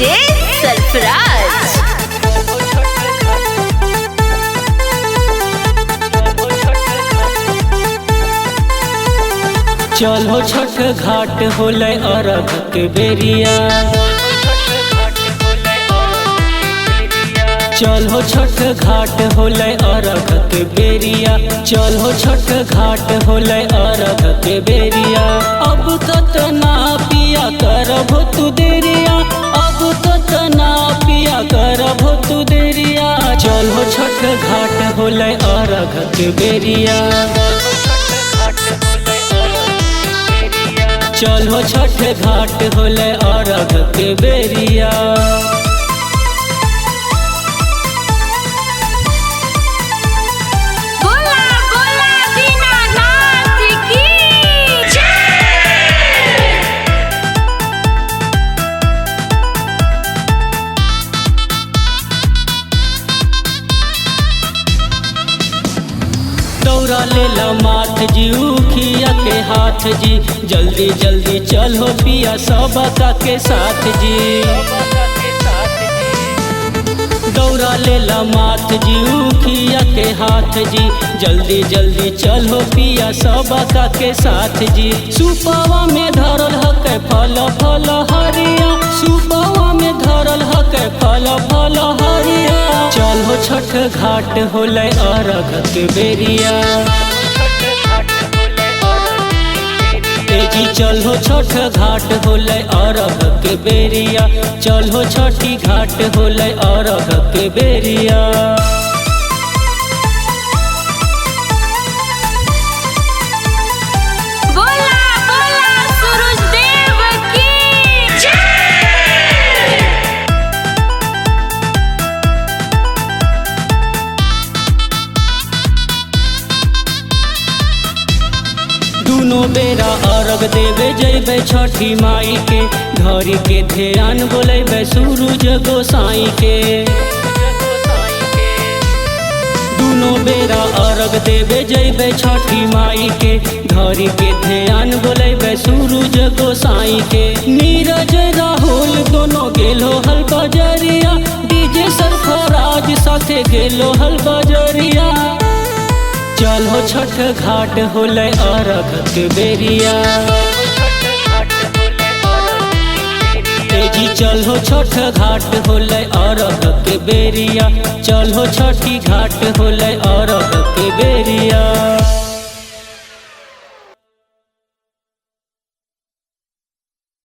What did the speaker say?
DJ Sarfaraz. चलो छठ घाट होले अरघ के बेरिया, चलो छठ घाट होले अरघ के बेरिया, चलो छठ घाट होले अरघ के बेरिया। अब कतना पिया करबो तू देरिया, अब कतना पिया करबो तू देरिया। चलो छठ घाट होले अरघ के बेरिया, चलो छठ घाट होले अरघ के बेरिया। बोला बोला दीनानाथ की जय। दौड़ा लेला माथ जी उखिया के हाथ जी, जल्दी जल्दी चलो पिया सबका के साथ जी। दौड़ा लेला माथ जी उखिया के हाथ जी, जल्दी जल्दी चलो पिया सबका के साथ जी। सुपवा में धरल हक फल फल हरिया, सुपवा में धरल हक फल फल हरिया। चलो छठ घाट होले अरघ के बेरिया, जी चलो छठ घाट होले अरघ के बेरिया, चलो छठी घाट होले अरघ के बेरिया। बोला बोला सूरज देव की जय। दोनों बेरा अर्घ देवे जैबे छठी माई के, घड़ी के ध्यान बोलेबे सूरज गोसाई के। दोनों बेरा अर्घ देवे जैबे छठी माई के, घड़ी के ध्यान बोलेबे सूरज गोसाई के। नीरज राहुल दोनों गेलो हल बजरिया, डीजे सरफराज साथे गेलो हल बजरिया। चलो छठ घाट होले अरघ के बेरिया, जी चलो छठ घाट होले अरघ के बेरिया, चलो छठी घाट होले अरघ के बेरिया।